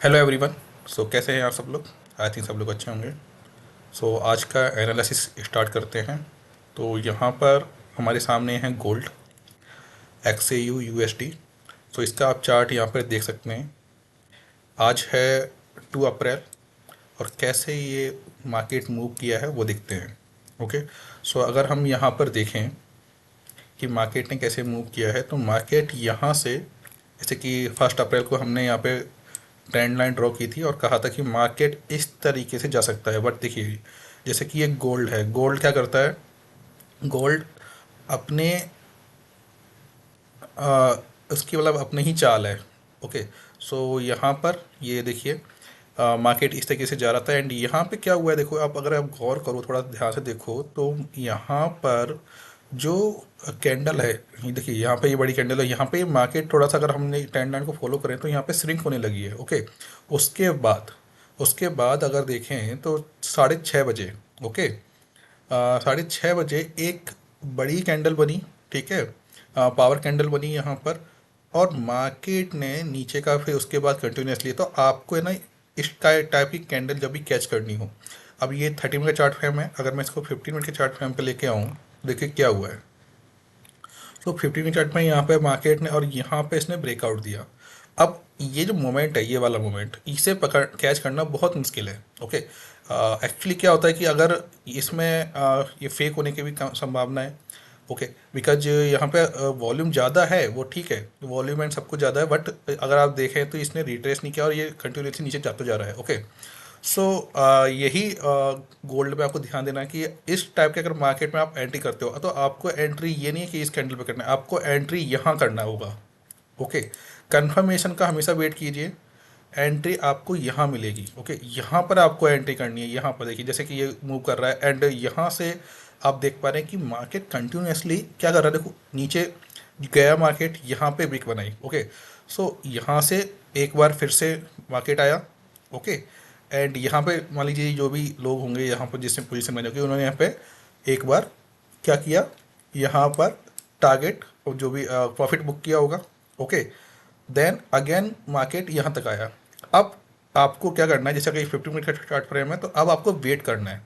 Hello everyone. कैसे हैं आप सब लोग? आई थिंक सब लोग अच्छे होंगे। आज का एनालिसिस स्टार्ट करते हैं। तो यहाँ पर हमारे सामने है गोल्ड XAU USD। इसका आप चार्ट यहाँ पर देख सकते हैं। आज है 2 अप्रैल और कैसे ये मार्केट मूव किया है वो देखते हैं। ओके। अगर हम यहाँ पर देखें कि मार्केट ने कैसे मूव किया है, तो मार्केट यहाँ से, जैसे कि 1 अप्रैल को हमने यहाँ पे ट्रेंड लाइन ड्रॉ की थी और कहा था कि मार्केट इस तरीके से जा सकता है। बट देखिए, जैसे कि ये गोल्ड है, गोल्ड क्या करता है? गोल्ड अपने आ, उसकी मतलब अपने ही चाल है। ओके। यहाँ पर ये देखिए, मार्केट इस तरीके से जा रहा था एंड यहाँ पे क्या हुआ है देखो। आप अगर आप गौर करो, थोड़ा ध्यान से देखो, तो यहाँ पर जो कैंडल है, ये देखिए यहाँ पे ये बड़ी कैंडल है। यहाँ पे मार्केट थोड़ा सा, अगर हमने ट्रेंड लाइन को फॉलो करें तो यहाँ पे श्रिंक होने लगी है। ओके। उसके बाद उसके बाद अगर देखें तो 6:30 बजे, ओके, 6:30 बजे एक बड़ी कैंडल बनी। ठीक है। पावर कैंडल बनी यहाँ पर और मार्केट ने नीचे का फिर उसके बाद कंटिन्यूसली, तो आपको है ना इस टाइप की कैंडल जब भी कैच करनी हो। अब ये 30 मिनट का चार्ट फ्रेम है, अगर मैं इसको 15 मिनट के चार्ट फ्रेम पे लेके आऊँ, देखिए क्या हुआ है। 15 मिनट चार्ट में यहाँ पे मार्केट ने, और यहाँ पे इसने ब्रेकआउट दिया। अब ये जो मोमेंट है, ये वाला मोमेंट, इसे पकड़ कैच करना बहुत मुश्किल है। ओके। एक्चुअली क्या होता है कि अगर इसमें ये फेक होने की भी संभावना है। ओके। बिकॉज यहाँ पे वॉल्यूम ज़्यादा है, वो ठीक है, वॉल्यूम एंड सब कुछ ज़्यादा है, बट अगर आप देखें तो इसने रिट्रेस नहीं किया और ये कंटिन्यूसली नीचे जाता जा रहा है। ओके। सो यही गोल्ड पे आपको ध्यान देना है कि इस टाइप के अगर मार्केट में आप एंट्री करते हो तो आपको एंट्री ये नहीं है कि इस कैंडल पे करना है, आपको एंट्री यहाँ करना होगा। ओके। कंफर्मेशन का हमेशा वेट कीजिए। एंट्री आपको यहाँ मिलेगी। ओके। यहाँ पर आपको एंट्री करनी है। यहाँ पर देखिए, जैसे कि ये मूव कर रहा है एंड यहाँ से आप देख पा रहे हैं कि मार्केट कंटिन्यूसली क्या कर रहा है। देखो नीचे गया मार्केट, यहाँ पे विक बनाई। ओके। यहाँ से एक बार फिर से मार्केट आया। ओके। एंड यहाँ पे मान लीजिए जो भी लोग होंगे यहाँ पर जिसने पोजीशन बनी होगी, उन्होंने यहाँ पे एक बार क्या किया, यहाँ पर टारगेट और जो भी प्रॉफिट बुक किया होगा। ओके। देन अगेन मार्केट यहाँ तक आया। अब आपको क्या करना है, जैसे कि 50 मिनट का चार्ट फ्रेम है, तो अब आपको वेट करना है।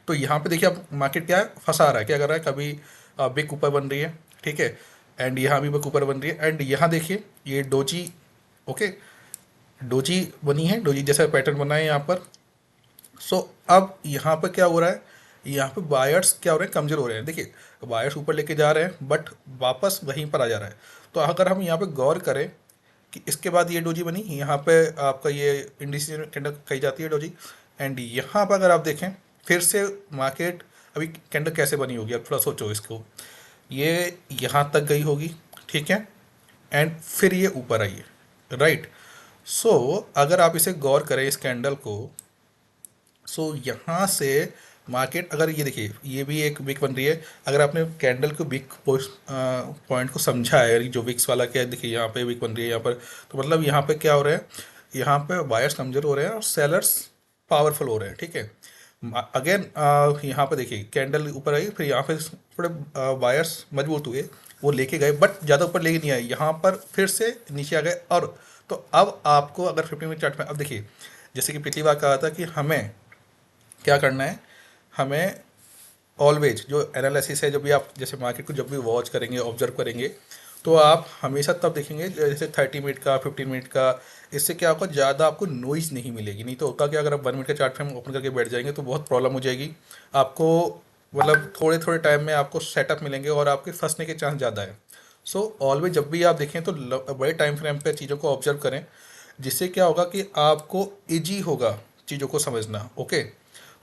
तो यहाँ पे देखिए, अब मार्केट क्या है, फंसा रहा है, क्या कर रहा है, कभी बिग ऊपर बन रही है। ठीक है। एंड यहाँ भी बिग ऊपर बन रही है एंड यहाँ देखिए ये डोजी। ओके। डोजी बनी है, डोजी जैसा पैटर्न बना है यहाँ पर। अब यहाँ पर क्या हो रहा है, यहाँ पे बायर्स क्या हो रहे हैं, कमजोर हो रहे हैं। देखिए, बायर्स ऊपर लेके जा रहे हैं बट वापस वहीं पर आ जा रहा है। तो अगर हम यहाँ पे गौर करें कि इसके बाद ये डोजी बनी, यहाँ पे आपका ये इंडिसीजन कैंडल कही जाती है डोजी। एंड यहाँ पर अगर आप देखें फिर से मार्केट, अभी कैंडल कैसे बनी होगी, अब थोड़ा सोचो इसको। ये यहाँ तक गई होगी। ठीक है। एंड फिर ये ऊपर आई है, राइट। अगर आप इसे गौर करें इस कैंडल को, यहाँ से मार्केट, अगर ये देखिए ये भी एक विक बन रही है। अगर आपने कैंडल को विक पॉइंट को समझा है, जो विक्स वाला क्या है, देखिए यहाँ पे विक बन रही है यहाँ पर, तो मतलब यहाँ पे क्या हो रहा है, यहाँ पे बायर्स कमजोर हो रहे हैं और सेलर्स पावरफुल हो रहे हैं। ठीक है। अगेन यहाँ पे देखिए कैंडल ऊपर आई, फिर यहाँ पे थोड़े बायर्स मजबूत हुए, वो लेके गए बट ज़्यादा ऊपर लेके नहीं आए, यहाँ पर फिर से नीचे आ गए। और तो अब आपको अगर 15 मिनट चार्ट में, अब देखिए जैसे कि पिछली बार कहा था कि हमें क्या करना है, हमें ऑलवेज जो एनालिसिस है, जब भी आप जैसे मार्केट को जब भी वॉच करेंगे, ऑब्जर्व करेंगे, तो आप हमेशा तब देखेंगे जैसे 30 मिनट का, 15 मिनट का। इससे क्या होगा, ज़्यादा आपको नॉइज़ नहीं मिलेगी। नहीं तो होता क्या, अगर आप 1 मिनट का चार्ट फ्रेम ओपन करके बैठ जाएंगे तो बहुत प्रॉब्लम हो जाएगी आपको। मतलब थोड़े थोड़े टाइम में आपको सेटअप मिलेंगे और आपके फंसने के चांस ज़्यादा है। ऑलवेज जब भी आप देखें तो बड़े टाइम फ्रेम पे चीज़ों को ऑब्जर्व करें, जिससे क्या होगा कि आपको ईजी होगा चीज़ों को समझना। ओके।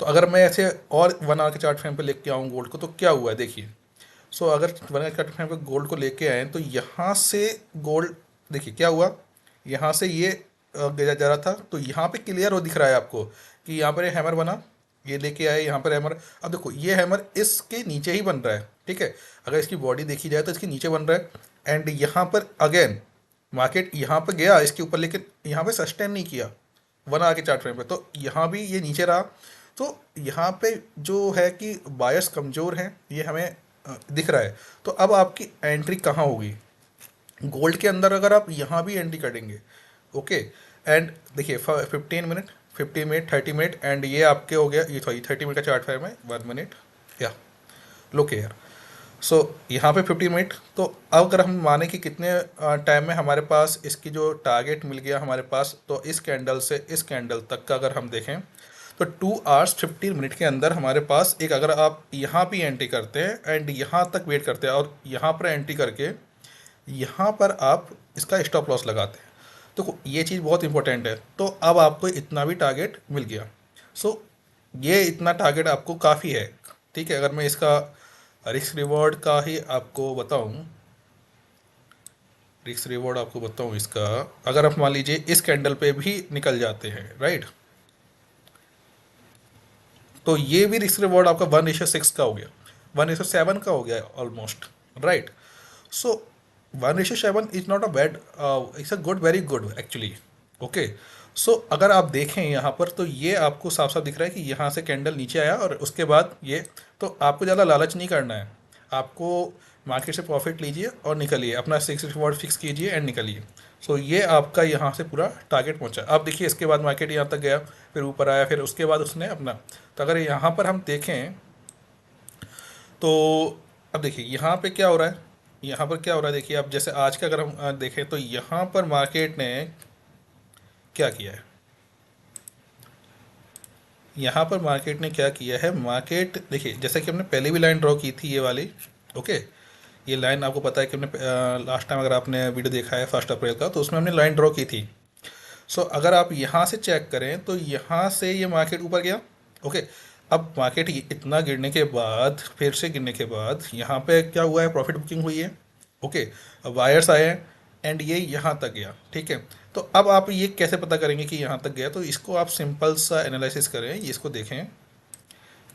तो अगर मैं ऐसे और 1 आवर के चार्ट फ्रेम पे लेके आऊँ गोल्ड को, तो क्या हुआ है देखिए। अगर 1 आवर के चार्ट फ्रेम पे गोल्ड को लेके आए तो यहाँ से गोल्ड, देखिए क्या हुआ, यहाँ से ये गिरा जा रहा था, तो यहाँ पे क्लियर हो दिख रहा है आपको कि यहाँ पर ये हैमर बना, ये लेके आए यहाँ पर हैमर। अब देखो ये हैमर इसके नीचे ही बन रहा है। ठीक है। अगर इसकी बॉडी देखी जाए तो इसके नीचे बन रहा है एंड यहाँ पर अगेन मार्केट यहाँ पर गया इसके ऊपर, लेकिन यहाँ पे सस्टेन नहीं किया 1 आवर के चार्ट फ्रेम पे, तो यहाँ भी ये नीचे रहा। तो यहाँ पे जो है कि बायस कमज़ोर हैं, ये हमें दिख रहा है। तो अब आपकी एंट्री कहाँ होगी गोल्ड के अंदर, अगर आप यहाँ भी एंट्री करेंगे। ओके। एंड देखिए 15 मिनट, 50 मिनट, 30 मिनट, एंड ये आपके हो गया, ये सॉरी 30 मिनट का चार्ट फ्रेम है, 1 मिनट, या लुक एयर। सो यहाँ पे 50 मिनट। तो अब अगर हम माने कि कितने टाइम में हमारे पास इसकी जो टारगेट मिल गया हमारे पास, तो इस कैंडल से इस कैंडल तक का अगर हम देखें तो 2 आवर्स 15 मिनट के अंदर हमारे पास एक, अगर आप यहाँ भी एंट्री करते हैं एंड यहाँ तक वेट करते हैं और यहाँ पर एंट्री करके यहाँ पर आप इसका स्टॉप लॉस लगाते हैं, तो ये चीज़ बहुत इंपॉर्टेंट है। तो अब आपको इतना भी टारगेट मिल गया। सो ये इतना टारगेट आपको काफ़ी है, ठीक है। अगर मैं इसका रिस्क रिवॉर्ड का ही आपको बताऊं, रिस्क रिवॉर्ड आपको बताऊं इसका, अगर आप मान लीजिए इस कैंडल पे भी निकल जाते हैं, राइट, तो ये भी रिस्क रिवॉर्ड आपका 1:6 का हो गया, 1:7 का हो गया almost, right. So 1:7 is not a bad, it's a good, very good actually. Okay. So अगर आप देखें यहाँ पर तो ये आपको साफ साफ दिख रहा है कि यहाँ से कैंडल नीचे आया और उसके बाद ये, तो आपको ज़्यादा लालच नहीं करना है, आपको मार्केट से प्रॉफिट लीजिए और निकलिए, अपना फिक्स रिवॉर्ड फिक्स कीजिए एंड निकलिए। सो ये आपका यहाँ से पूरा टारगेट पहुँचा। अब देखिए इसके बाद मार्केट यहाँ तक गया, फिर ऊपर आया, फिर उसके बाद उसने अपना, तो अगर यहाँ पर हम देखें तो अब देखिए यहाँ पे क्या हो रहा है, यहाँ पर क्या हो रहा है, देखिए अब जैसे आज का अगर हम देखें तो यहाँ पर मार्केट ने क्या किया है, यहाँ पर मार्केट ने क्या किया है, मार्केट देखिए जैसे कि हमने पहले भी लाइन ड्रॉ की थी ये वाली, ओके। ये लाइन आपको पता है कि हमने लास्ट टाइम अगर आपने वीडियो देखा है 1 अप्रैल का, तो उसमें हमने लाइन ड्रॉ की थी। सो अगर आप यहाँ से चेक करें तो यहाँ से ये मार्केट ऊपर गया, ओके। अब मार्केट इतना गिरने के बाद, फिर से गिरने के बाद यहाँ पे क्या हुआ है, प्रॉफिट बुकिंग हुई है, ओके। अब वायर्स आए हैं एंड ये यहाँ तक गया, ठीक है। तो अब आप ये कैसे पता करेंगे कि यहाँ तक गया, तो इसको आप सिंपल सा एनालिसिस करें, इसको देखें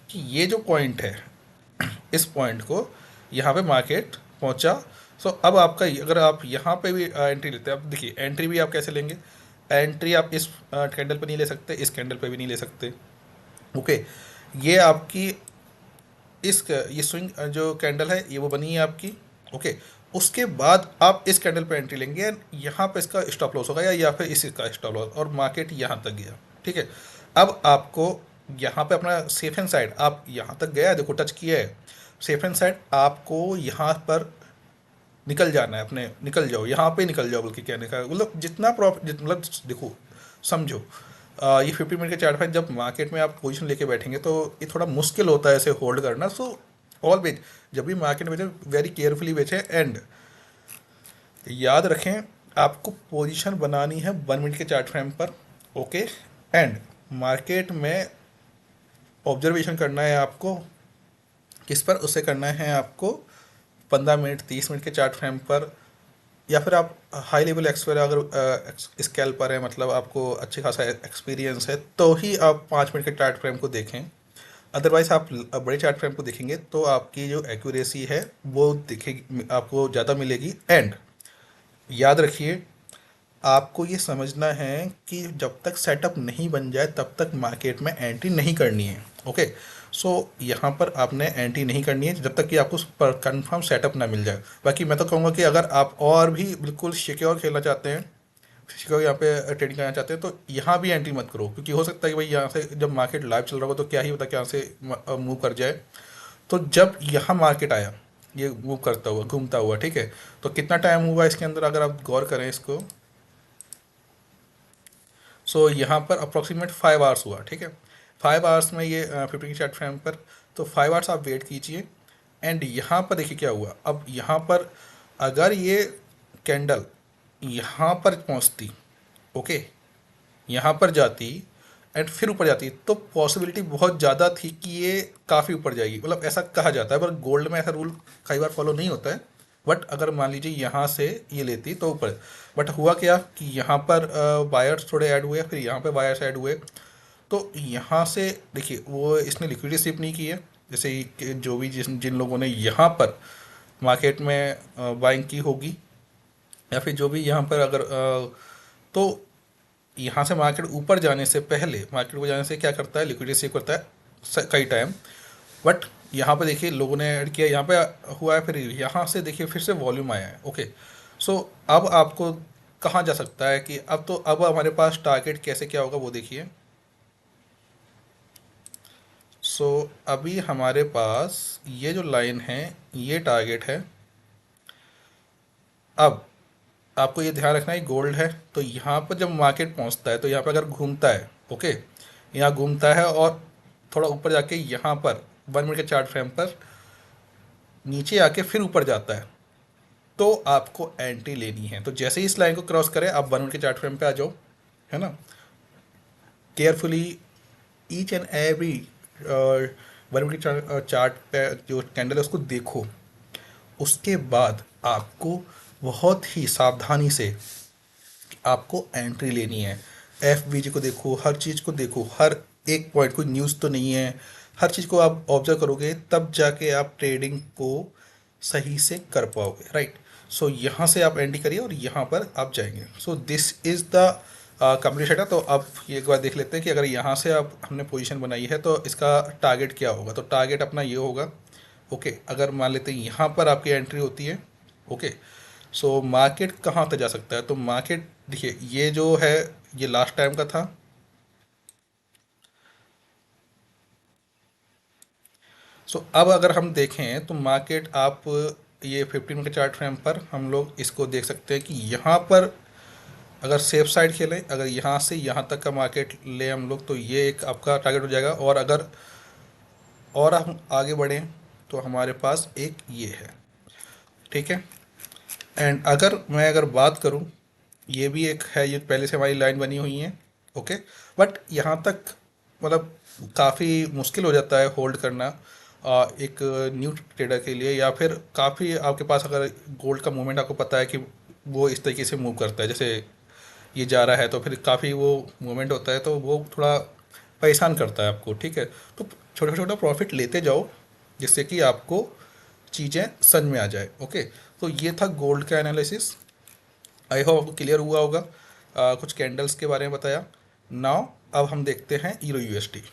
कि ये जो पॉइंट है, इस पॉइंट को यहाँ पे मार्केट पहुँचा। सो अब आपका अगर आप यहाँ पे भी एंट्री लेते हैं, अब देखिए एंट्री भी आप कैसे लेंगे, एंट्री आप इस कैंडल पे नहीं ले सकते, इस कैंडल पे भी नहीं ले सकते, ओके। ये आपकी ये स्विंग जो कैंडल है ये वो बनी है आपकी, ओके। उसके बाद आप इस कैंडल पे एंट्री लेंगे, यहाँ पे इसका स्टॉप लॉस होगा या फिर इसका स्टॉप लॉस, और मार्केट यहाँ तक गया, ठीक है। अब आपको यहाँ पे अपना सेफ एंड साइड, आप यहाँ तक गया, देखो टच किया है, सेफ एंड साइड आपको यहाँ पर निकल जाना है, अपने निकल जाओ, यहाँ पे निकल जाओ, बल्कि कहने का मतलब जितना प्रॉफिट, मतलब देखो समझो, ये 50 मिनट के चार्ट पे जब मार्केट में आप पोजीशन लेके बैठेंगे तो ये थोड़ा मुश्किल होता है ऐसे होल्ड करना। सो ऑलवेज जब भी मार्केट में बेचें, वेरी केयरफुली बेचें एंड याद रखें आपको पोजीशन बनानी है 1 मिनट के चार्ट फ्रेम पर, ओके। एंड मार्केट में ऑब्जर्वेशन करना है आपको, किस पर, उससे करना है आपको 15 मिनट 30 मिनट के चार्ट फ्रेम पर, या फिर आप हाई लेवल एक्सपर अगर स्केल पर है, मतलब आपको अच्छे खासा एक्सपीरियंस है, तो ही आप 5 मिनट के चार्ट फ्रेम को देखें। अदरवाइज आप बड़े चार्ट फ्रेम को देखेंगे तो आपकी जो एक्यूरेसी है वो दिखेगी, आपको ज़्यादा मिलेगी। एंड याद रखिए आपको ये समझना है कि जब तक सेटअप नहीं बन जाए तब तक मार्केट में एंट्री नहीं करनी है, ओके। सो यहाँ पर आपने एंट्री नहीं करनी है जब तक कि आपको कंफर्म सेटअप ना मिल जाए। बाकी मैं तो कहूँगा कि अगर आप और भी बिल्कुल सिक्योर खेलना चाहते हैं, सिक्योर यहाँ पे ट्रेडिंग करना चाहते हैं, तो यहाँ भी एंट्री मत करो, क्योंकि हो सकता है कि भाई यहाँ से जब मार्केट लाइव चल रहा हो तो क्या ही पता कि यहाँ से मूव कर जाए। तो जब यहाँ मार्केट आया, ये मूव करता हुआ घूमता हुआ, ठीक है, तो कितना टाइम हुआ इसके अंदर अगर आप गौर करें इसको, सो यहाँ पर अप्रॉक्सीमेट 5 आवर्स हुआ, ठीक है। 5 आवर्स में ये 50 की चार्ट फ्रेम पर, तो 5 आवर्स आप वेट कीजिए। एंड यहाँ पर देखिए क्या हुआ, अब यहाँ पर अगर ये कैंडल यहाँ पर पहुँचती, ओके, यहाँ पर जाती एंड फिर ऊपर जाती, तो पॉसिबिलिटी बहुत ज़्यादा थी कि ये काफ़ी ऊपर जाएगी, मतलब ऐसा कहा जाता है, पर गोल्ड में ऐसा रूल कई बार फॉलो नहीं होता है। बट अगर मान लीजिए यहाँ से ये लेती तो ऊपर, बट हुआ क्या कि यहाँ पर वायर्स थोड़े ऐड हुए, फिर यहाँ पे वायर्स ऐड हुए, तो यहाँ से देखिए वो इसने लिक्विडिटी स्विप नहीं की है, जैसे कि जो भी जिन लोगों ने यहाँ पर मार्केट में बाइंग की होगी, या फिर जो भी यहाँ पर अगर तो यहाँ से मार्केट ऊपर जाने से पहले, मार्केट ऊपर जाने से क्या करता है, लिक्विडिटी स्वीप करता है कई टाइम। बट यहाँ पे देखिए लोगों ने ऐड किया, यहाँ पे हुआ है, फिर यहाँ से देखिए फिर से वॉल्यूम आया है, ओके। सो अब आपको कहाँ जा सकता है कि अब हमारे पास टारगेट कैसे क्या होगा वो देखिए। सो अभी हमारे पास ये जो लाइन है ये टारगेट है। अब आपको ये ध्यान रखना है गोल्ड है तो यहाँ पर जब मार्केट पहुँचता है तो यहाँ पर अगर घूमता है, ओके, यहाँ घूमता है और थोड़ा ऊपर जाके यहाँ पर 1 मिनट के चार्ट फ्रेम पर नीचे आके फिर ऊपर जाता है तो आपको एंट्री लेनी है। तो जैसे ही इस लाइन को क्रॉस करें आप 1 मिनट के चार्ट फ्रेम पे आ जाओ, है ना। Carefully each and every 1 minute के चार्ट पे जो कैंडल है उसको देखो। उसके बाद आपको बहुत ही सावधानी से आपको एंट्री लेनी है। एफ वी जी को देखो, हर चीज़ को देखो, हर एक पॉइंट, कोई न्यूज़ तो नहीं है, हर चीज़ को आप ऑब्जर्व करोगे तब जाके आप ट्रेडिंग को सही से कर पाओगे, राइट। सो यहाँ से आप एंट्री करिए और यहाँ पर आप जाएंगे। So this is the complete setup. तो अब ये एक बार देख लेते हैं कि अगर यहाँ से आप हमने पोजीशन बनाई है तो इसका टारगेट क्या होगा। तो टारगेट अपना ये होगा, ओके। अगर मान लेते हैं यहाँ पर आपकी एंट्री होती है, ओके। सो मार्केट कहाँ तक जा सकता है। तो मार्केट देखिए ये जो है ये लास्ट टाइम का था। सो अब अगर हम देखें तो मार्केट आप ये 15 मिनट के चार्ट फ्रेम पर हम लोग इसको देख सकते हैं कि यहाँ पर अगर सेफ साइड खेलें, अगर यहाँ से यहाँ तक का मार्केट ले हम लोग तो ये एक आपका टारगेट हो जाएगा। और अगर और हम आगे बढ़ें तो हमारे पास एक ये है, ठीक है। एंड अगर बात करूँ, ये भी एक है, ये पहले से हमारी लाइन बनी हुई है, ओके। बट यहाँ तक मतलब काफ़ी मुश्किल हो जाता है होल्ड करना एक न्यू ट्रेडर के लिए, या फिर काफ़ी आपके पास अगर गोल्ड का मूवमेंट आपको पता है कि वो इस तरीके से मूव करता है, जैसे ये जा रहा है तो फिर काफ़ी वो मूवमेंट होता है तो वो थोड़ा परेशान करता है आपको, ठीक है। तो छोटा छोटा प्रॉफिट लेते जाओ जिससे कि आपको चीज़ें समझ में आ जाए, ओके। तो ये था गोल्ड का एनालिसिस। आई होप आपको क्लियर हुआ होगा। कुछ कैंडल्स के बारे में बताया। नाउ अब हम देखते हैं यूरो यूएसडी।